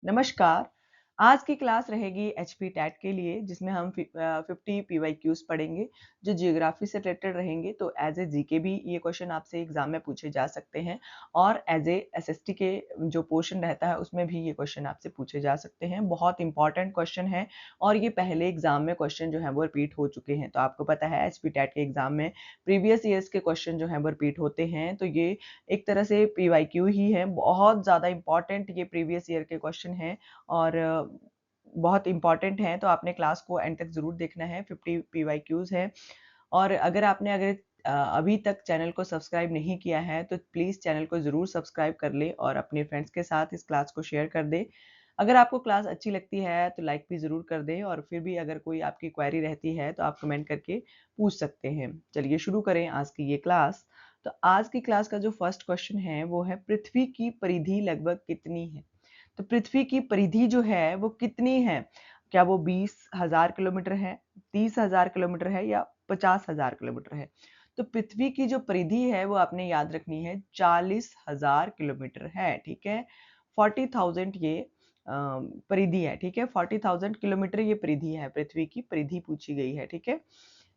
नमस्कार। आज की क्लास रहेगी एचपी टैट के लिए जिसमें हम 50 पीवाईक्यूज पढ़ेंगे जो जियोग्राफी से रिलेटेड रहेंगे। तो एज ए जीके भी ये क्वेश्चन आपसे एग्जाम में पूछे जा सकते हैं और एज ए एसएसटी के जो पोर्शन रहता है उसमें भी ये क्वेश्चन आपसे पूछे जा सकते हैं। बहुत इंपॉर्टेंट क्वेश्चन है और ये पहले एग्जाम में क्वेश्चन जो है वो रिपीट हो चुके हैं। तो आपको पता है एचपी टैट के एग्जाम में प्रीवियस ईयर्स के क्वेश्चन जो है वो रिपीट होते हैं। तो ये एक तरह से पीवाईक्यू ही है, बहुत ज़्यादा इंपॉर्टेंट ये प्रीवियस ईयर के क्वेश्चन हैं और बहुत इंपॉर्टेंट है। तो आपने क्लास को एंड तक ज़रूर देखना है। 50 पीवाईक्यूज़ हैं और अगर अभी तक चैनल को सब्सक्राइब नहीं किया है तो प्लीज़ चैनल को ज़रूर सब्सक्राइब कर ले और अपने फ्रेंड्स के साथ इस क्लास को शेयर कर दे। अगर आपको क्लास अच्छी लगती है तो लाइक भी ज़रूर कर दें और फिर भी अगर कोई आपकी क्वेरी रहती है तो आप कमेंट करके पूछ सकते हैं। चलिए शुरू करें आज की ये क्लास। तो आज की क्लास का जो फर्स्ट क्वेश्चन है वो है पृथ्वी की परिधि लगभग कितनी है? तो पृथ्वी की परिधि जो है वो कितनी है? क्या वो 20,000 किलोमीटर है, 30,000 किलोमीटर है या 50,000 किलोमीटर है? तो पृथ्वी की जो परिधि है वो आपने याद रखनी है 40,000 किलोमीटर है, ठीक है। 40,000 ये परिधि है, ठीक है। 40,000 किलोमीटर ये परिधि है, पृथ्वी की परिधि पूछी गई है, ठीक है।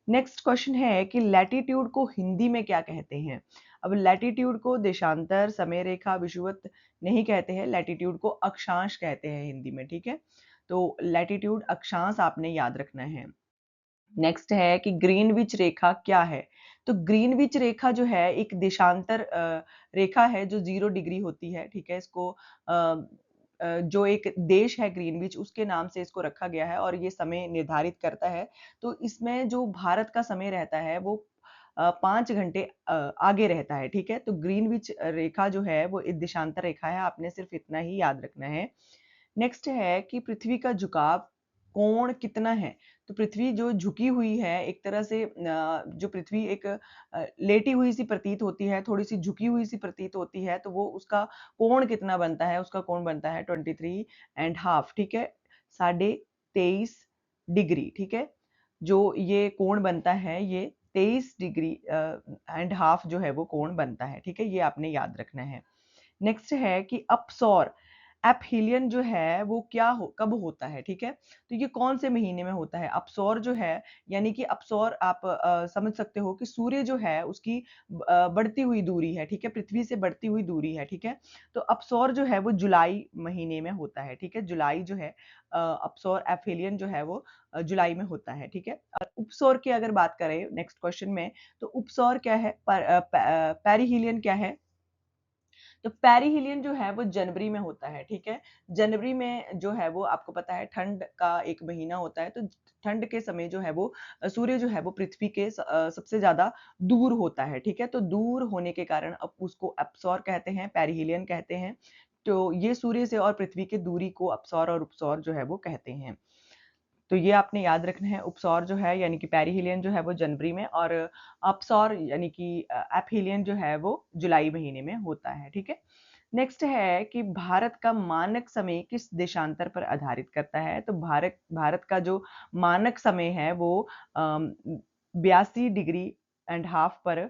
नेक्स्ट क्वेश्चन है कि लैटिट्यूड को हिंदी में क्या कहते हैं? अब लैटिट्यूड को देशांतर, समय रेखा, विषुवत नहीं कहते हैं, लैटिट्यूड को अक्षांश कहते हैं हिंदी में, ठीक है। तो लैटिट्यूड अक्षांश आपने याद रखना है। नेक्स्ट है कि ग्रीनविच रेखा क्या है? तो ग्रीनविच रेखा जो है एक देशांतर रेखा है जो 0 डिग्री होती है, ठीक है। इसको जो एक देश है ग्रीनविच उसके नाम से इसको रखा गया है और ये समय निर्धारित करता है। तो इसमें जो भारत का समय रहता है वो 5 घंटे आगे रहता है, ठीक है। तो ग्रीनविच रेखा जो है वो एक देशांतर रेखा है, आपने सिर्फ इतना ही याद रखना है। नेक्स्ट है कि पृथ्वी का झुकाव कोण कितना है? तो पृथ्वी जो झुकी हुई है एक तरह से जो पृथ्वी एक लेटी हुई सी प्रतीत होती है, थोड़ी-सी झुकी हुई सी प्रतीत होती है, तो वो उसका कोण कितना बनता है? उसका कोण बनता है 23 एंड हाफ, ठीक है? साढ़े 23 डिग्री, ठीक है? जो ये कोण बनता है ये 23 डिग्री एंड हाफ जो है वो कोण बनता है, ठीक है? ये आपने याद रखना है। नेक्स्ट है कि अपसौर एपहीलियन जो है वो कब होता है, ठीक है। तो ये कौन से महीने में होता है अपसौर जो है, यानी कि अपसौर आप समझ सकते हो कि सूर्य जो है उसकी बढ़ती हुई दूरी है, ठीक है, पृथ्वी से बढ़ती हुई दूरी है, ठीक है। तो अपसौर जो है वो जुलाई महीने में होता है, ठीक है। जुलाई जो है अपसौर एपहीलियन जो है वो जुलाई में होता है, ठीक है। और उपसौर की अगर बात करें नेक्स्ट क्वेश्चन में, तो उपसौर क्या है, पेरिहीलियन क्या है? तो पेरिहीलियन जो है वो जनवरी में होता है, ठीक है। जनवरी में जो है वो आपको पता है ठंड का एक महीना होता है, तो ठंड के समय जो है वो सूर्य जो है वो पृथ्वी के सबसे ज़्यादा दूर होता है, ठीक है। तो दूर होने के कारण अब उसको अपसौर कहते हैं, पेरिहीलियन कहते हैं। तो ये सूर्य से और पृथ्वी की दूरी को अपसौर और उपसौर जो है वो कहते हैं। तो ये आपने याद रखना है। उपसौर जो है यानी कि पेरिहीलियन जो है वो जनवरी में और अपसौर यानी कि एपहीलियन जो है वो जुलाई महीने में होता है, ठीक है। नेक्स्ट है कि भारत का मानक समय किस देशांतर पर आधारित करता है? तो भारत भारत का जो मानक समय है वो 82 डिग्री एंड हाफ पर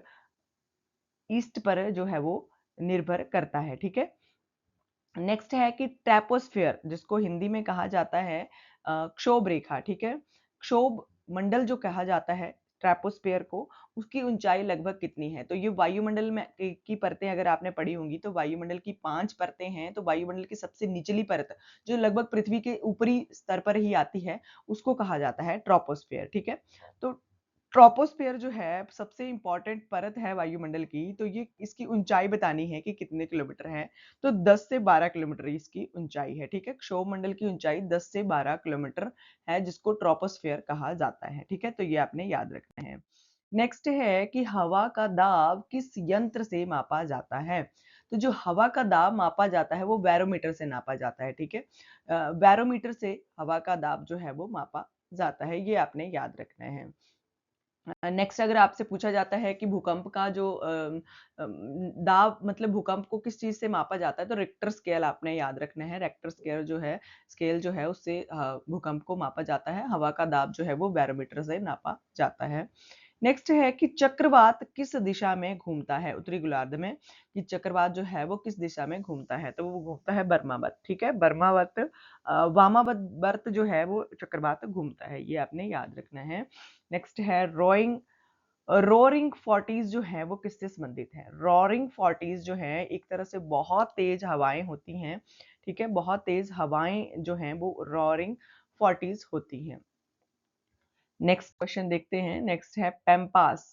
ईस्ट पर जो है वो निर्भर करता है, ठीक है। नेक्स्ट है कि ट्रैपोस्फियर जिसको हिंदी में कहा जाता है क्षोभ रेखा, ठीक है। क्षोभ मंडल जो कहा जाता है ट्रैपोस्फियर को, उसकी ऊंचाई लगभग कितनी है? तो ये वायुमंडल में की परतें अगर आपने पढ़ी होंगी तो वायुमंडल की 5 परतें हैं। तो वायुमंडल की सबसे निचली परत जो लगभग पृथ्वी के ऊपरी स्तर पर ही आती है उसको कहा जाता है ट्रोपोस्फियर, ठीक है। तो ट्रोपोस्फियर जो है सबसे इम्पोर्टेंट परत है वायुमंडल की, तो ये इसकी ऊंचाई बतानी है कि कितने किलोमीटर है। तो 10 से 12 किलोमीटर इसकी ऊंचाई है, ठीक है। क्षोभमंडल की ऊंचाई 10 से 12 किलोमीटर है जिसको ट्रोपोस्फियर कहा जाता है, ठीक है। तो ये आपने याद रखना है। नेक्स्ट है कि हवा का दाब किस यंत्र से मापा जाता है? तो जो हवा का दाब मापा जाता है वो बैरोमीटर से नापा जाता है, ठीक है। बैरोमीटर से हवा का दाब जो है वो मापा जाता है, ये आपने याद रखना है। नेक्स्ट अगर आपसे पूछा जाता है कि भूकंप का जो दाब मतलब भूकंप को किस चीज़ से मापा जाता है, तो रिक्टर स्केल आपने याद रखना है। रिक्टर स्केल जो है उससे भूकंप को मापा जाता है। हवा का दाब जो है वो बैरोमीटर से नापा जाता है। नेक्स्ट है कि चक्रवात किस दिशा में घूमता है उत्तरी गोलार्ध में, कि चक्रवात जो है वो किस दिशा में घूमता है, तो वो घूमता है बर्मावत, ठीक है, बर्मावत वामावर्त जो है वो चक्रवात घूमता है, ये आपने याद रखना है। नेक्स्ट है रोरिंग फोर्टीज जो है वो किससे संबंधित है। रोरिंग फोर्टीज जो है एक तरह से बहुत तेज हवाएं होती हैं, ठीक है, बहुत तेज हवाएं जो हैं वो रोरिंग फोर्टीज होती हैं। नेक्स्ट क्वेश्चन देखते हैं। नेक्स्ट है पैम्पास।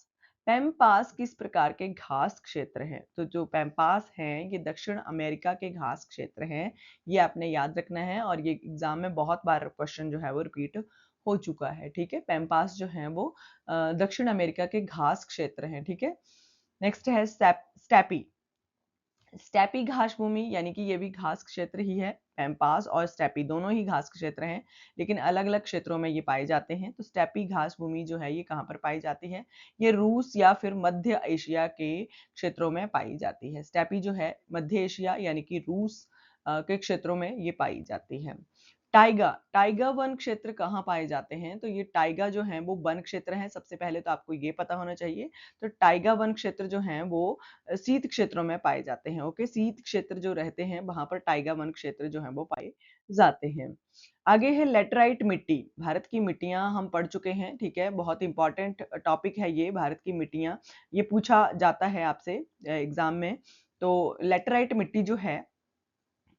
पैम्पास किस प्रकार के घास क्षेत्र हैं, तो जो पैम्पास हैं ये दक्षिण अमेरिका के घास क्षेत्र हैं, ये आपने याद रखना है और ये एग्जाम में बहुत बार क्वेश्चन जो है वो रिपीट हो चुका है, ठीक है। पैम्पास जो है वो दक्षिण अमेरिका के घास क्षेत्र हैं, ठीक है। नेक्स्ट है स्टेपी। स्टेपी घास भूमि यानी कि ये भी घास क्षेत्र ही है, पैम्पास और स्टेपी दोनों ही घास क्षेत्र हैं, लेकिन अलग अलग क्षेत्रों में ये पाए जाते हैं। तो स्टेपी घास भूमि जो है ये कहाँ पर पाई जाती है, ये रूस या फिर मध्य एशिया के क्षेत्रों में पाई जाती है। स्टेपी जो है मध्य एशिया यानी कि रूस के क्षेत्रों में ये पाई जाती है। टाइगा, टाइगा वन क्षेत्र कहाँ पाए जाते हैं, तो ये टाइगा जो है वो वन क्षेत्र है, सबसे पहले तो आपको ये पता होना चाहिए। तो टाइगा वन क्षेत्र जो है वो शीत क्षेत्रों में पाए जाते हैं, ओके, शीत क्षेत्र जो रहते हैं वहां पर टाइगा वन क्षेत्र जो है वो पाए जाते हैं। आगे है लेटराइट मिट्टी। भारत की मिट्टियां हम पढ़ चुके हैं, ठीक है, बहुत इंपॉर्टेंट टॉपिक है ये, भारत की मिट्टियां, ये पूछा जाता है आपसे एग्जाम में। तो लेटराइट मिट्टी जो है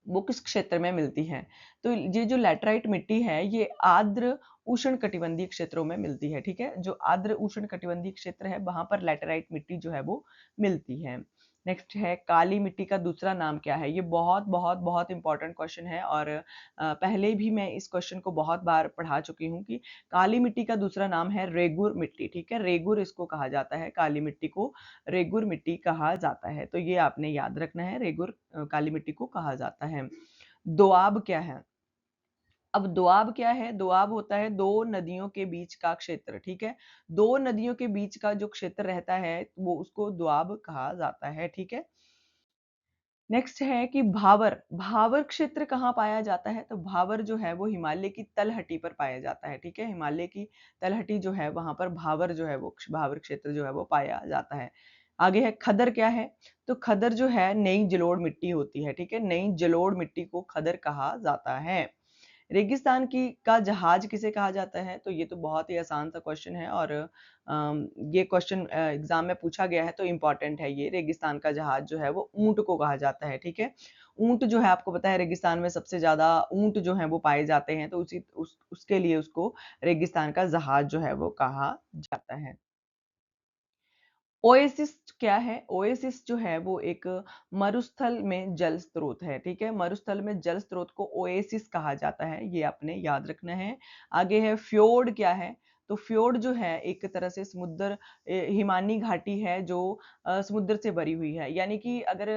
वो किस क्षेत्र में मिलती है, तो ये जो लैटराइट मिट्टी है ये आर्द्र उष्णकटिबंधीय क्षेत्रों में मिलती है, ठीक है, जो आर्द्र उष्णकटिबंधीय क्षेत्र है वहां पर लैटराइट मिट्टी जो है वो मिलती है। नेक्स्ट है काली मिट्टी का दूसरा नाम क्या है, ये बहुत बहुत बहुत इंपॉर्टेंट क्वेश्चन है और पहले भी मैं इस क्वेश्चन को बहुत बार पढ़ा चुकी हूँ कि काली मिट्टी का दूसरा नाम है रेगुर मिट्टी, ठीक है, रेगुर इसको कहा जाता है, काली मिट्टी को रेगुर मिट्टी कहा जाता है, तो ये आपने याद रखना है, रेगुर काली मिट्टी को कहा जाता है। दोआब क्या है, अब दोआब क्या है, दोआब होता है दो नदियों के बीच का क्षेत्र, ठीक है, दो नदियों के बीच का जो क्षेत्र रहता है वो उसको दोआब कहा जाता है, ठीक है। नेक्स्ट है कि भावर, भावर क्षेत्र कहाँ पाया जाता है, तो भावर जो है वो हिमालय की तलहटी पर पाया जाता है, ठीक है, हिमालय की तलहटी जो है वहां पर भावर जो है वो भावर क्षेत्र जो है वो पाया जाता है। आगे है खदर क्या है, तो खदर जो है नई जलोढ़ मिट्टी होती है, ठीक है, नई जलोढ़ मिट्टी को खदर कहा जाता है। रेगिस्तान की का जहाज किसे कहा जाता है, तो ये तो बहुत ही आसान सा क्वेश्चन है और ये क्वेश्चन एग्जाम में पूछा गया है तो इम्पोर्टेंट है ये। रेगिस्तान का जहाज जो है वो ऊंट को कहा जाता है, ठीक है, ऊंट जो है आपको पता है रेगिस्तान में सबसे ज्यादा ऊंट जो है वो पाए जाते हैं, तो उसके लिए उसको रेगिस्तान का जहाज जो है वो कहा जाता है। ओएसिस क्या है, ओएसिस जो है वो एक मरुस्थल में जल स्रोत है, ठीक है, मरुस्थल में जल स्रोत को ओएसिस कहा जाता है, ये आपने याद रखना है। आगे है फ्योर्ड क्या है, तो फ्योर्ड जो है एक तरह से समुद्र हिमानी घाटी है जो समुद्र से भरी हुई है, यानी कि अगर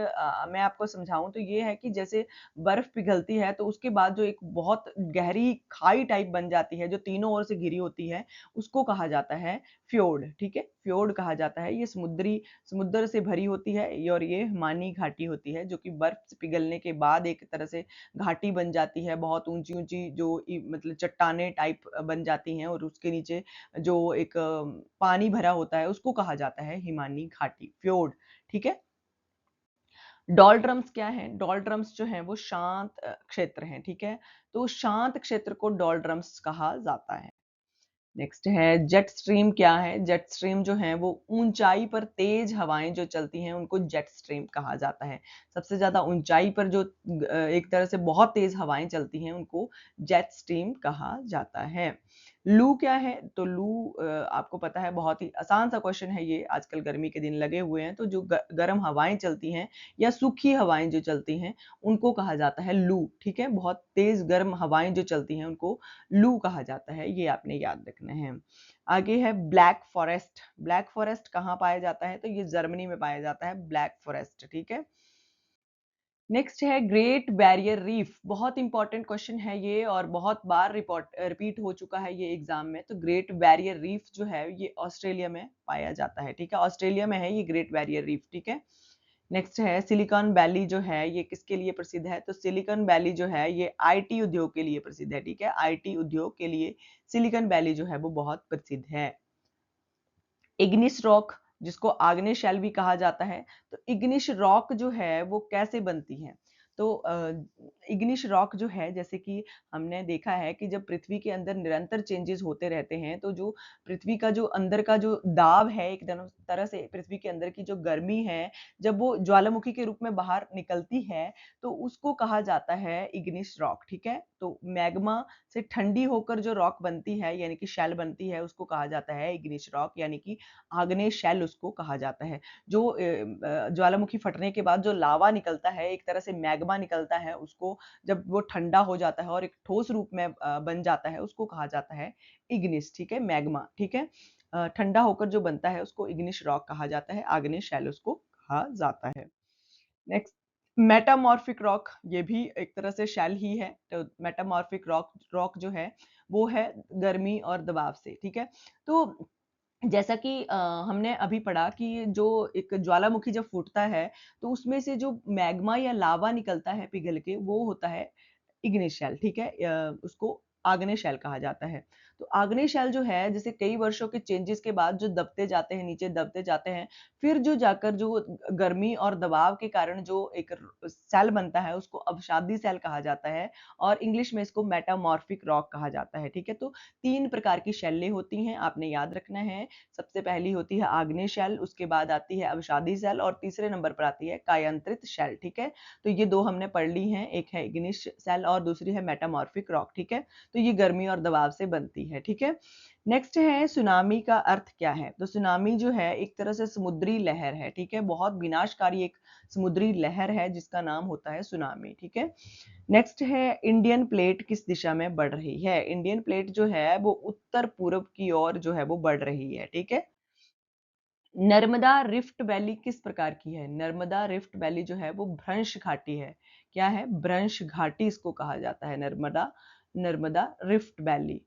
मैं आपको समझाऊं तो ये है कि जैसे बर्फ पिघलती है तो उसके बाद जो एक बहुत गहरी खाई टाइप बन जाती है जो तीनों ओर से घिरी होती है, उसको कहा जाता है फ्योर्ड, ठीक है, फ्योर्ड कहा जाता है। ये समुद्र से भरी होती है और ये हिमानी घाटी होती है जो कि बर्फ से पिघलने के बाद एक तरह से घाटी बन जाती है, बहुत ऊंची ऊंची जो मतलब चट्टाने टाइप बन जाती हैं और उसके नीचे जो एक पानी भरा होता है उसको कहा जाता है हिमानी घाटी, फ्योर्ड, ठीक है। डॉल्ड्रम्स क्या है, डॉल्ड्रम्स जो है वो शांत क्षेत्र हैं, ठीक है, तो शांत क्षेत्र को डॉल्ड्रम्स कहा जाता है। नेक्स्ट है जेट स्ट्रीम क्या है, जेट स्ट्रीम जो है वो ऊंचाई पर तेज हवाएं जो चलती हैं उनको जेट स्ट्रीम कहा जाता है, सबसे ज्यादा ऊंचाई पर जो एक तरह से बहुत तेज हवाएं चलती हैं उनको जेट स्ट्रीम कहा जाता है। लू क्या है, तो लू आपको पता है बहुत ही आसान सा क्वेश्चन है ये, आजकल गर्मी के दिन लगे हुए हैं तो जो गर्म हवाएं चलती हैं या सूखी हवाएं जो चलती हैं उनको कहा जाता है लू, ठीक है, बहुत तेज गर्म हवाएं जो चलती हैं उनको लू कहा जाता है, ये आपने याद रखना है। आगे है ब्लैक फॉरेस्ट, ब्लैक फॉरेस्ट कहाँ पाया जाता है, तो ये जर्मनी में पाया जाता है ब्लैक फॉरेस्ट, ठीक है। नेक्स्ट है ग्रेट बैरियर रीफ, बहुत इंपॉर्टेंट क्वेश्चन है ये और बहुत बार रिपीट हो चुका है ये एग्जाम में। तो ग्रेट बैरियर रीफ जो है ये ऑस्ट्रेलिया में पाया जाता है, ठीक है, ऑस्ट्रेलिया में है ये ग्रेट बैरियर रीफ, ठीक है। नेक्स्ट है सिलिकॉन वैली जो है ये किसके लिए प्रसिद्ध है, तो सिलिकॉन वैली जो है ये आईटी उद्योग के लिए प्रसिद्ध है, ठीक है, आईटी उद्योग के लिए सिलिकॉन वैली जो है वो बहुत प्रसिद्ध है। इग्निस रॉक, जिसको आग्नेय शैल भी कहा जाता है। तो इग्निस रॉक जो है वो कैसे बनती है? तो इग्निस रॉक जो है, जैसे कि हमने देखा है कि जब पृथ्वी के अंदर निरंतर चेंजेस होते रहते हैं, तो जो पृथ्वी का जो अंदर का जो दाब है, एक तरह से पृथ्वी के अंदर की जो गर्मी है, जब वो ज्वालामुखी के रूप में बाहर निकलती है, तो उसको कहा जाता है इग्निस रॉक, ठीक है? तो मैग्मा से ठंडी होकर जो रॉक बनती है, यानी कि शैल बनती है, उसको कहा जाता है इग्निस रॉक, यानी कि आग्नेय शैल उसको कहा जाता है। जो ज्वालामुखी फटने के बाद जो लावा निकलता है, एक तरह से मैग्मा निकलता है, उसको जब वो ठंडा हो जाता है और एक ठोस रूप में बन जाता है, उसको कहा जाता है इग्निस, ठीक है? मैग्मा, ठीक है? ठंडा होकर जो बनता है उसको इग्निस रॉक कहा जाता है, आग्नेय शैल उसको कहा जाता है। नेक्स्ट, मेटामॉर्फिक रॉक, ये भी एक तरह से शैल ही है। तो मेटामॉर्फिक रॉक रॉक जो है वो है गर्मी और दबाव से, ठीक है? तो जैसा कि हमने अभी पढ़ा कि जो एक ज्वालामुखी जब फूटता है, तो उसमें से जो मैग्मा या लावा निकलता है पिघल के, वो होता है इग्निस शेल, ठीक है? उसको आग्नेय शेल कहा जाता है। तो आग्नेय शेल जो है, जैसे कई वर्षों के चेंजेस के बाद जो दबते जाते हैं, नीचे दबते जाते हैं, फिर जो जाकर जो गर्मी और दबाव के कारण जो एक सेल बनता है, उसको अवसादी सेल कहा जाता है और इंग्लिश में इसको मेटामॉर्फिक रॉक कहा जाता है, ठीक है? तो 3 प्रकार की शैलें होती हैं, आपने याद रखना है। सबसे पहली होती है आग्नेय शेल, उसके बाद आती है अवसादी सेल और तीसरे नंबर पर आती है कायांतरित शेल, ठीक है? तो ये 2 हमने पढ़ ली हैं, एक है इग्निस सेल और दूसरी है मेटामॉर्फिक रॉक, ठीक है? तो ये गर्मी और दबाव से बनती है, ठीक है? नेक्स्ट है सुनामी का अर्थ क्या है? तो सुनामी जो है एक तरह से समुद्री लहर है, ठीक है? बहुत विनाशकारी एक समुद्री लहर है जिसका नाम होता है सुनामी, ठीक है? नेक्स्ट है इंडियन प्लेट किस दिशा में बढ़ रही है? इंडियन प्लेट जो है वो उत्तर पूर्व की ओर जो है वो बढ़ रही है, ठीक है? नर्मदा रिफ्ट वैली किस प्रकार की है? नर्मदा रिफ्ट वैली जो है वो भ्रंश घाटी है। क्या है? भ्रंश घाटी इसको कहा जाता है, Narmada Narmada rift valley.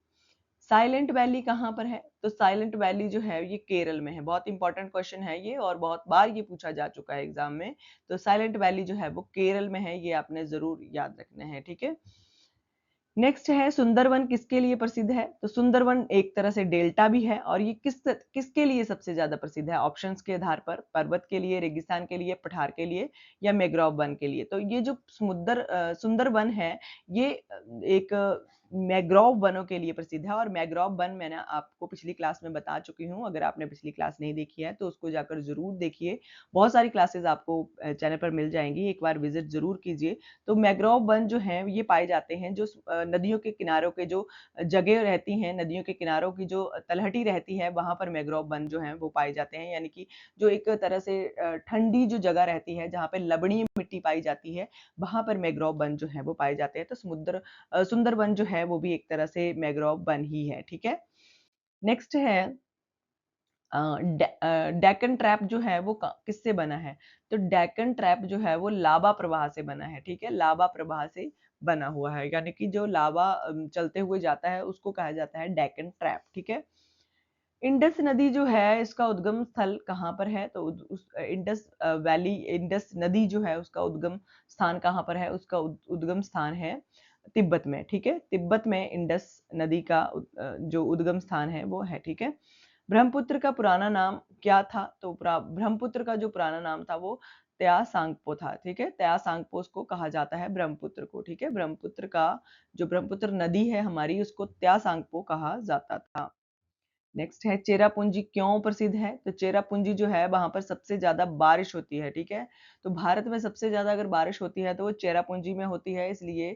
Silent valley कहाँ पर है? तो साइलेंट वैली जो है ये केरल में है। बहुत इंपॉर्टेंट क्वेश्चन है ये और बहुत बार ये पूछा जा चुका है एग्जाम में। तो साइलेंट वैली जो है वो केरल में है, ये आपने जरूर याद रखना है, ठीक है? नेक्स्ट है सुंदरवन किसके लिए प्रसिद्ध है? तो सुंदरवन एक तरह से डेल्टा भी है और ये किसके लिए सबसे ज्यादा प्रसिद्ध है? ऑप्शंस के आधार पर पर्वत के लिए, रेगिस्तान के लिए, पठार के लिए या मैंग्रोव वन के लिए। तो ये जो सुंदरवन है, ये एक मैंग्रोव वनों के लिए प्रसिद्ध है और मैंग्रोव वन मैंने आपको पिछली क्लास में बता चुकी हूँ। अगर आपने पिछली क्लास नहीं देखी है तो उसको जाकर जरूर देखिए। बहुत सारी क्लासेस आपको चैनल पर मिल जाएंगी, एक बार विजिट जरूर कीजिए। तो मैंग्रोव वन जो है ये पाए जाते हैं जो नदियों के किनारों के जो जगह रहती हैं, नदियों के किनारों की जो तलहटी रहती है, वहां पर मैंग्रोव वन जो है वो पाए जाते हैं। यानी कि जो एक तरह से ठंडी जो जगह रहती है जहाँ पे लवणीय मिट्टी पाई जाती है, वहां पर मैंग्रोव वन जो है वो पाए जाते हैं। तो सुंदरवन जो है वो भी एक तरह से मैंग्रोव वन ही है, ठीक है? नेक्स्ट है डेक्कन ट्रैप जो है वो किससे बना है? तो डेक्कन ट्रैप जो है वो लावा प्रवाह से बना है, ठीक है? लावा प्रवाह से बना हुआ है, यानी कि जो लावा चलते हुए जाता है उसको कहा जाता है डेक्कन ट्रैप, ठीक है? इंडस नदी जो है इसका उद्गम स्थल कहाँ पर है? तो उस इंडस वैली, इंडस नदी जो है उसका उद्गम स्थान कहाँ पर है? उसका उद्गम स्थान है तिब्बत में, ठीक है? तिब्बत में इंडस नदी का जो उद्गम स्थान है वो है, ठीक है? ब्रह्मपुत्र का पुराना नाम क्या था? तो ब्रह्मपुत्र का जो पुराना नाम था वो त्या सांगपो था, ठीक है? त्या सांगपो को कहा जाता है ब्रह्मपुत्र को, ठीक है? ब्रह्मपुत्र का जो ब्रह्मपुत्र नदी है हमारी, उसको त्या सांगपो कहा जाता था। नेक्स्ट है चेरापूंजी क्यों प्रसिद्ध है? तो चेरापूंजी जो है वहां पर सबसे ज्यादा बारिश होती है, ठीक है? तो भारत में सबसे ज्यादा अगर बारिश होती है तो वो चेरापूंजी में होती है, इसलिए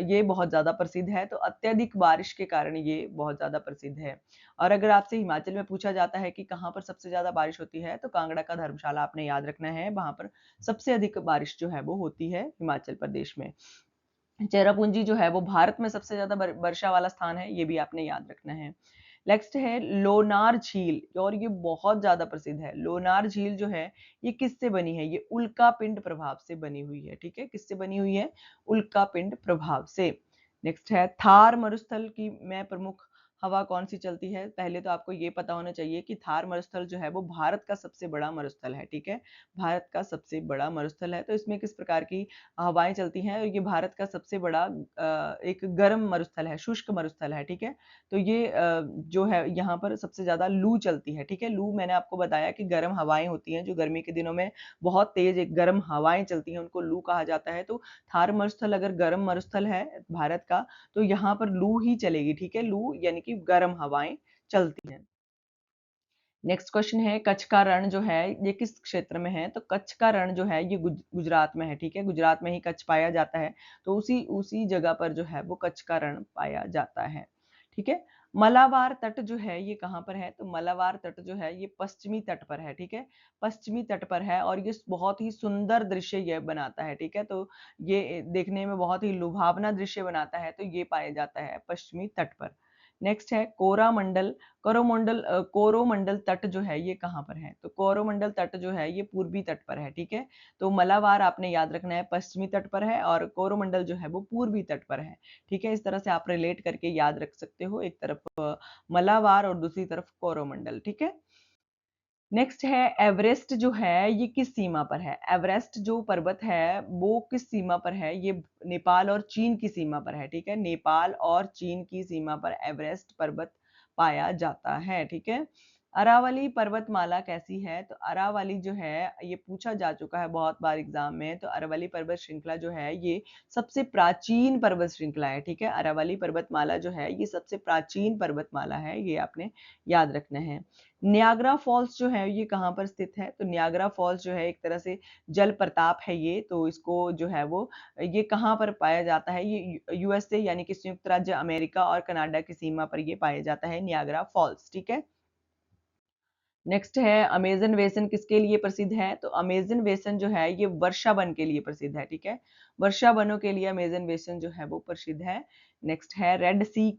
ये बहुत ज्यादा प्रसिद्ध है। तो अत्यधिक बारिश के कारण ये बहुत ज्यादा प्रसिद्ध है। और अगर आपसे हिमाचल में पूछा जाता है कि कहाँ पर सबसे ज्यादा बारिश होती है, तो कांगड़ा का धर्मशाला आपने याद रखना है, वहां पर सबसे अधिक बारिश जो है वो होती है हिमाचल प्रदेश में। चेरापूंजी जो है वो भारत में सबसे ज्यादा वर्षा वाला स्थान है, ये भी आपने याद रखना है। नेक्स्ट है लोनार झील, और ये बहुत ज्यादा प्रसिद्ध है। लोनार झील जो है ये किससे बनी है? ये उल्का पिंड प्रभाव से बनी हुई है, ठीक है? किससे बनी हुई है? उल्का पिंड प्रभाव से। नेक्स्ट है थार मरुस्थल की में प्रमुख हवा कौन सी चलती है? पहले तो आपको ये पता होना चाहिए कि थार मरुस्थल जो है वो भारत का सबसे बड़ा मरुस्थल है, ठीक है? भारत का सबसे बड़ा मरुस्थल है, तो इसमें किस प्रकार की हवाएँ चलती हैं? और ये भारत का सबसे बड़ा एक गर्म मरुस्थल है, शुष्क मरुस्थल है, ठीक है? तो ये जो है यहाँ पर सबसे ज़्यादा लू चलती है, ठीक है? लू मैंने आपको बताया कि गर्म हवाएँ होती हैं, जो गर्मी के दिनों में बहुत तेज़ एक गर्म हवाएँ चलती हैं, उनको लू कहा जाता है। तो थार मरुस्थल अगर गर्म मरुस्थल है भारत का, तो यहाँ पर लू ही चलेगी, ठीक है? लू यानी कि गर्म हवाएँ चलती हैं। नेक्स्ट क्वेश्चन है कच्छ का रण जो है ये किस क्षेत्र में है? तो कच्छ का रण जो है ये गुजरात में है, ठीक है? गुजरात में ही कच्छ पाया जाता है, तो उसी उसी जगह पर जो है वो कच्छ का रण पाया जाता है, ठीक है? मलाबार तट जो है ये कहाँ पर है? तो मलाबार तट जो है ये पश्चिमी तट पर है, ठीक है? पश्चिमी तट पर है और ये बहुत ही सुंदर दृश्य ये बनाता है, ठीक है? तो ये देखने में बहुत ही लुभावना दृश्य बनाता है, तो ये पाया जाता है पश्चिमी तट पर। नेक्स्ट है कोरामंडल कोरोमंडल तट जो है ये कहाँ पर है? तो कोरोमंडल तट जो है ये पूर्वी तट पर है, ठीक है? तो मलाबार आपने याद रखना है पश्चिमी तट पर है और कोरोमंडल जो है वो पूर्वी तट पर है, ठीक है? इस तरह से आप रिलेट करके याद रख सकते हो, एक तरफ मलाबार और दूसरी तरफ कोरोमंडल, ठीक है? नेक्स्ट है एवरेस्ट जो है ये किस सीमा पर है? एवरेस्ट जो पर्वत है वो किस सीमा पर है? ये नेपाल और चीन की सीमा पर है, ठीक है? नेपाल और चीन की सीमा पर एवरेस्ट पर्वत पाया जाता है, ठीक है? अरावली पर्वतमाला कैसी है? तो अरावली जो है ये पूछा जा चुका है बहुत बार एग्जाम में, तो अरावली पर्वत श्रृंखला जो है ये सबसे प्राचीन पर्वत श्रृंखला है, ठीक है? अरावली पर्वतमाला जो है ये सबसे प्राचीन पर्वतमाला है, ये आपने याद रखना है। नियाग्रा फॉल्स जो है ये कहाँ पर स्थित है? तो नियाग्रा फॉल्स जो है एक तरह से जल प्रताप है ये, तो इसको जो है वो ये कहाँ पर पाया जाता है? ये यूएसए यानी कि संयुक्त राज्य अमेरिका और कनाडा की सीमा पर ये पाया जाता है नियाग्रा फॉल्स, ठीक है? नेक्स्ट है अमेज़न बेसिन किसके लिए प्रसिद्ध है? तो अमेज़न बेसिन जो है ये वर्षा वन के लिए प्रसिद्ध है, ठीक है? वर्षा वनों के लिए अमेज़न बेसिन जो है वो प्रसिद्ध है। नेक्स्ट है रेड सी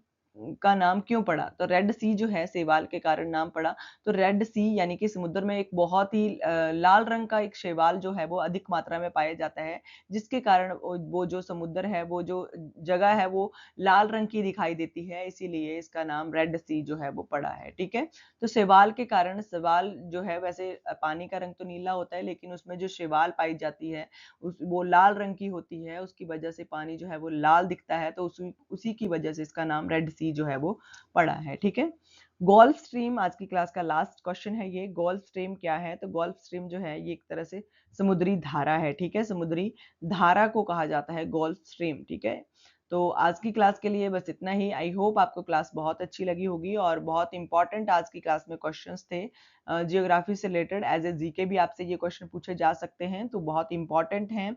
का नाम क्यों पड़ा? तो रेड सी जो है शैवाल के कारण नाम पड़ा। तो रेड सी यानी कि समुद्र में एक बहुत ही लाल रंग का एक शैवाल जो है वो अधिक मात्रा में पाया जाता है, जिसके कारण वो जो समुद्र है, वो जो जगह है वो लाल रंग की दिखाई देती है, इसीलिए इसका नाम रेड सी जो है वो पड़ा है, ठीक है? तो शैवाल के कारण शैवाल जो है वैसे पानी का रंग तो नीला होता है लेकिन उसमें जो शैवाल पाई जाती है वो लाल रंग की होती है, उसकी वजह से पानी जो है वो लाल दिखता है, तो उसी उसी की वजह से इसका नाम रेड सी जो है वो पड़ा है, ठीक है? गोल्फ स्ट्रीम आज की क्लास का लास्ट क्वेश्चन है ये। गोल्फ स्ट्रीम क्या है? तो गोल्फ स्ट्रीम जो है ये एक तरह से समुद्री धारा है, ठीक है? समुद्री धारा को कहा जाता है गोल्फ स्ट्रीम, ठीक है? तो आज की क्लास के लिए बस इतना ही। आई होप आपको क्लास बहुत अच्छी लगी होगी और बहुत इंपॉर्टेंट आज की क्लास में क्वेश्चंस थे। जियोग्राफी से रिलेटेड एज ए जीके भी आपसे ये क्वेश्चन पूछे जा सकते हैं, तो बहुत इंपॉर्टेंट हैं।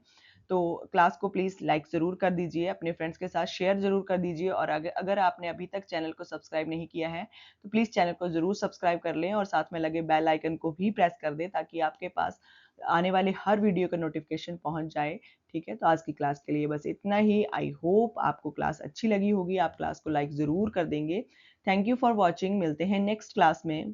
तो क्लास को प्लीज़ लाइक ज़रूर कर दीजिए, अपने फ्रेंड्स के साथ शेयर ज़रूर कर दीजिए और अगर अगर आपने अभी तक चैनल को सब्सक्राइब नहीं किया है, तो प्लीज़ चैनल को ज़रूर सब्सक्राइब कर लें और साथ में लगे बेल आइकन को भी प्रेस कर दें ताकि आपके पास आने वाले हर वीडियो का नोटिफिकेशन पहुंच जाए, ठीक है? तो आज की क्लास के लिए बस इतना ही। आई होप आपको क्लास अच्छी लगी होगी, आप क्लास को लाइक ज़रूर कर देंगे। थैंक यू फॉर वॉचिंग, मिलते हैं नेक्स्ट क्लास में।